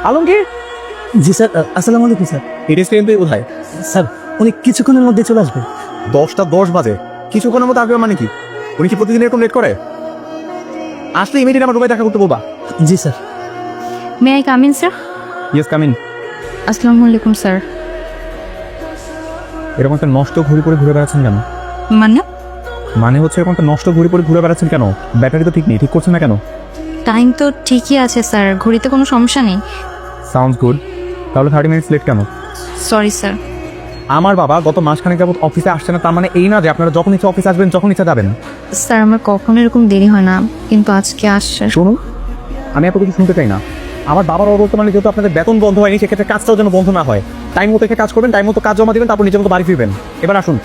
আলমগীর। জি sir, আসসালামু আলাইকুম sir. এই রেস্টুরেন্ট কোথায়? স্যার উনি কিছুক্ষণের মধ্যে চলে আসবে। 10টা 10 বাজে, কিছুক্ষণের মধ্যে আসবে মানে কি? উনি কি প্রতিদিন এরকম লেট করে? আসলে ইমিডিয়েট আমার রুমে দেখা করতে বলবা। জি sir. May I come in sir? Yes, come in. আসসালামু আলাইকুম স্যার। এরকম একটা নষ্ট ঘড়ি পরে ঘুরে বেড়াচ্ছেন কেন? মানে হচ্ছে এরকম একটা নষ্ট ঘড়ি পরে ঘুরে বেড়াচ্ছেন কেন? ব্যাটারি তো ঠিক নেই, ঠিক করছেন না কেন? টাইম তো ঠিকই আছে স্যার, ঘড়িতে কোনো সমস্যা নেই। Sounds good. তাহলে 30 মিনিটস লেট কেন? Sorry sir. আমার বাবা গত মাসখানেক যাবত অফিসে আসছে না, তার মানে এই না যে আপনারা যখন ইচ্ছা অফিসে আসবেন, যখন ইচ্ছা যাবেন। স্যার আমার কখনো এরকম দেরি হয় না, কিন্তু আজকে আসছে। শুনুন, আমি এত কিছু শুনতে চাই না। আমার বাবার অবর্তমানে যেহেতু আপনাদের বেতন বন্ধ হয়নি, সেক্ষেত্রে কাজটাও যেন বন্ধ না হয়। টাইম মতো কাজ করবেন, টাইম মতো কাজ জমা দিবেন, তারপর নিজের মতো বাড়ি ফিরবেন। এবার আসুন।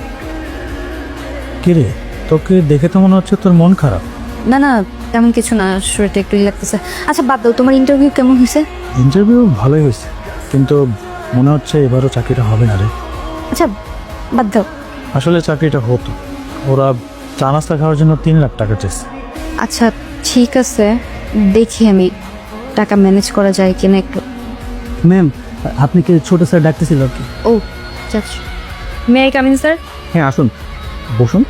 কি রে, তোকে দেখে তো মনে হচ্ছে তোর মন খারাপ। না না, তেমন কিছু না, শরীরটা একটু লাগতেছে। আচ্ছা বাদ দাও, তোমার ইন্টারভিউ কেমন হয়েছে? ইন্টারভিউ ভালোই হয়েছে, কিন্তু মনে হচ্ছে এবারও চাকরিটা হবে না রে। আচ্ছা বাদ দাও। আসলে চাকরিটা হতো, ওরা চা নাস্তা খাওয়ার জন্য 3 লাখ টাকা চেয়েছে। আচ্ছা ঠিক আছে, দেখি আমি টাকা ম্যানেজ করা যায় কিনা একটু। ম্যাম, আপনি কি ছোট স্যার ডাকতেছিল আর কি? ও যাচ্ছি। May I come in sir? হ্যাঁ আসুন, বসুন।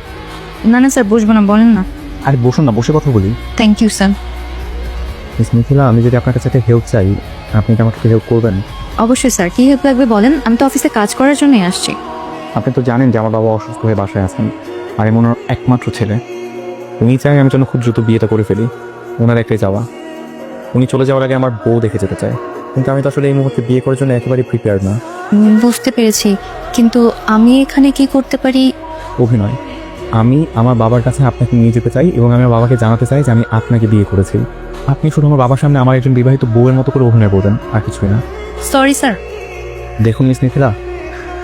না না স্যার, বসবো না, বলেন না। আরে বসুন না, বসে কথা বলি। Thank you sir. Miss Mithila, আমি যদি আপনার কাছে একটা হেল্প চাই, আপনি কি আমাকে হেল্প করবেন? অবশ্যই স্যার, কি হেল্প লাগবে বলেন, আমি তো অফিসে কাজ করার জন্যই আসছি। আপনি তো জানেন যে আমার বাবা অসুস্থ হয়ে বাসায় আছেন, আর এমন ওনার একমাত্র ছেলে। উনি চাই আমি যেন খুব দ্রুত বিয়েটা করে ফেলি। ওনার একটাই যাওয়া, উনি চলে যাওয়ার আগে আমার বউ দেখে যেতে চায়। কিন্তু আমি তো আসলে এই মুহূর্তে বিয়ে করার জন্য একেবারেই প্রিপেয়ার না। বুঝতে পেরেছি, কিন্তু আমি এখানে কি করতে পারি? অভিনয়। আমি আমার বাবার কাছে আপনাকে নিয়ে যেতে চাই, এবং আমি আমার বাবাকে জানাতে চাই যে আমি আপনাকে বিয়ে করেছি। আপনি শুধু আমার বাবার সামনে আমার একজন বিবাহিত বউয়ের মতো করে অভিনয় করবেন, আর কিছুই না। Sorry sir. দেখুন মিস মিথিলা,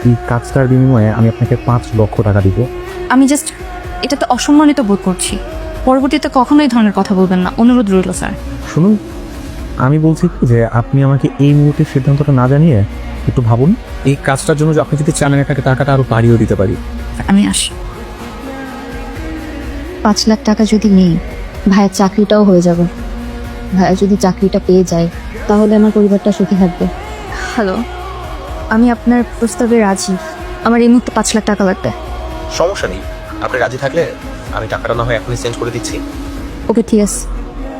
এই কাজটার বিনিময়ে আমি আপনাকে 5 লক্ষ টাকা দিব। আমি জাস্ট এটাতে অসম্মানিত বোধ করছি। পরবর্তীতে কখনো এই ধরনের কথা বলবেন না, অনুরোধ রইল স্যার। শুনুন, আমি বলছি কি যে আপনি আমাকে এই মুহূর্তে সিদ্ধান্তটা না জানিয়ে একটু ভাবুন। এই কাজটার জন্য আপনি যদি চান, এটাকে টাকাটা আরো বাড়িয়েও দিতে পারি। আমি আসি। 5 লাখ টাকা যদি নেই, ভাইয়ের চাকরিটাও হয়ে যাবে। ভাইয়া যদি চাকরিটা পেয়ে যায়, তাহলে আমার পরিবারটা সুখী থাকবে। হ্যালো, আমি আপনার প্রস্তাবে রাজি। আমার এই মুহূর্তে 5 লাখ টাকা লাগবে। সমস্যা নেই, আপনি রাজি থাকলে আমি টাকাটা না হয় এখনই চেঞ্জ করে দিচ্ছি। ওকে ঠিক আছে,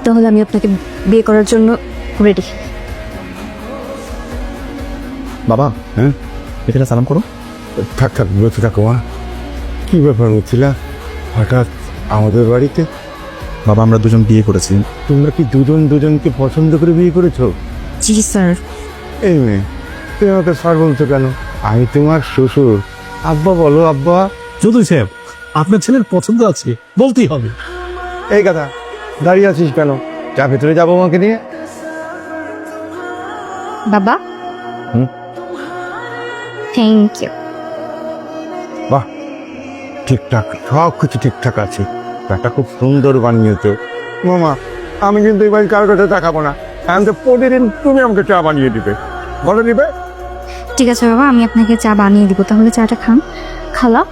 তাহলে আমি আপনাকে বিয়ে করার জন্য রেডি। বাবা, হ্যাঁ মিথিলা সালাম করো। থাক থাক, বসে থাকো মা। কী ব্যাপার হচ্ছিলা হঠাৎ আমাদের বাড়িতে? বাবা, আমরা দুজন বিয়ে করেছি। তোমরা কি দুজন দুজনকে পছন্দ করে বিয়ে করেছো? জি স্যার। এই মেয়ে, তুমি আমাকে স্যার বলছো কেন? আমি তোমার শ্বশুর। আব্বা বলো, আব্বা। চৌধুরী সাহেব, আপনার ছেলের পছন্দ আছে, বলতেই হবে। এই কথা, দাঁড়িয়ে আছিস কেন? যা ভেতরে যাবো আমাকে নিয়ে। বাবা। হুম? Thank you. বাহ, ঠিকঠাক, সব কিছু ঠিকঠাক আছে। একটা খুব সুন্দর বানিয়েছো মামা। আমি কিন্তু এবার কারোর কাছে চা খাবো না। আমি তো প্রতিদিন তুমি আমাকে চা বানিয়ে দিবে। বলে দিবে? ঠিক আছে বাবা, আমি আপনাকে চা বানিয়ে দিব, তাহলে চাটা খান। খালা,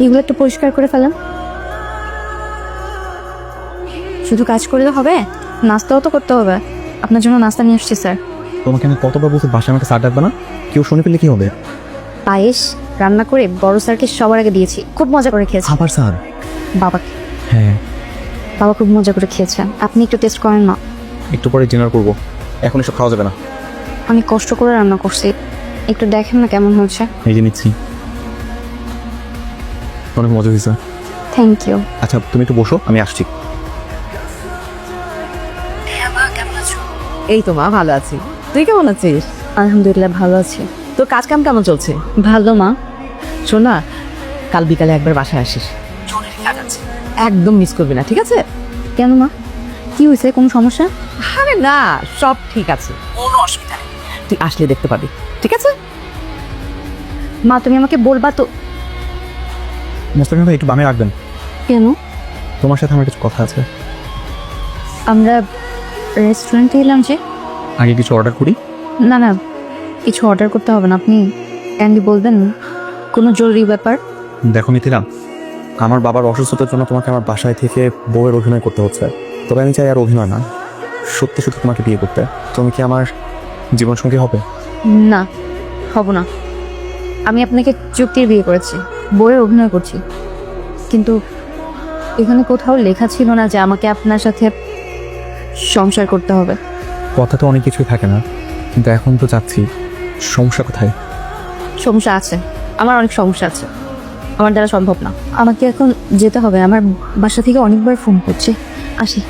এগুলো একটু পরিষ্কার করে ফেলান। শুধু কাজ করলে হবে, নাস্তাও তো করতে হবে। আপনার জন্য নাস্তা নিয়ে আসছি স্যার। তোমাকে আমি কতবার বলছি বাসায় আমাকে স্যার ডাকবে না? কেউ শুনে ফেললে কি হবে? পায়েস রান্না করে বড় স্যারকে সবার আগে দিয়েছি, খুব মজা করে খেয়েছি। আবার স্যার? বাবাকে। হ্যাঁ, বাবা খুব মজা করে খেয়েছেন, আপনি একটু টেস্ট করেন না। একটু পরে ডিনার করবো, এখন এসব খাওয়া যাবে না। আমি কষ্ট করে রান্না করছি, একটু দেখেন না কেমন হচ্ছে। এই যে নিচ্ছি, অনেক মজা হয়েছে। Thank you. আচ্ছা তুমি একটু বসো, আমি আসছি। এই তো মা, ভালো আছি। তুই কেমন আছিস? আলহামদুলিল্লাহ ভালো আছি। তোর কাজ কাম কেমন চলছে? ভালো মা। শোন না, কাল বিকালে একবার বাসায় আসিস, জরুরি কাজ আছে, একদম মিস করবি না, ঠিক আছে? কেন মা, কি হয়েছে, কোনো সমস্যা? আরে না, সব ঠিক আছে, কোনো অসুবিধা নেই। তুই আসলে দেখতে পাবি, ঠিক আছে? মা তুমি আমাকে বলবা তো। মোস্তাকিম ভাই, একটু বামে রাখবেন। কেন? তোমার সাথে আমার কিছু কথা আছে। আমরা রেস্টুরেন্টে এলাম যে। আগে কিছু অর্ডার করি। না না, কিছু অর্ডার করতে হবে না, আপনি ক্যান্ডি বলবেন, কোনো জরুরি ব্যাপার। দেখো মিথিলা, আমার বাবার অসুস্থতার জন্য তোমাকে আমার বাসায় থেকে বউয়ের অভিনয় করতে হচ্ছে। তবে আমি চাই আর অভিনয় না, সত্যি সত্যি তোমাকে বিয়ে করতে। তুমি কি আমার জীবনসঙ্গী হবে? না, হব না। আমি আপনাকে চুক্তির বিয়ে করেছি, বইয়ে অভিনয় করছি, কিন্তু এখানে কোথাও লেখা ছিল না যে আমাকে আপনার সাথে সংসার করতে হবে। কথা তো অনেক কিছুই থাকে না, কিন্তু এখন তো চাচ্ছি। সমস্যা কোথায়? সমস্যা আছে, আমার অনেক সমস্যা আছে, আমার দ্বারা সম্ভব না। আমাকে এখন যেতে হবে, আমার বাসা থেকে অনেকবার ফোন করছে। আসি।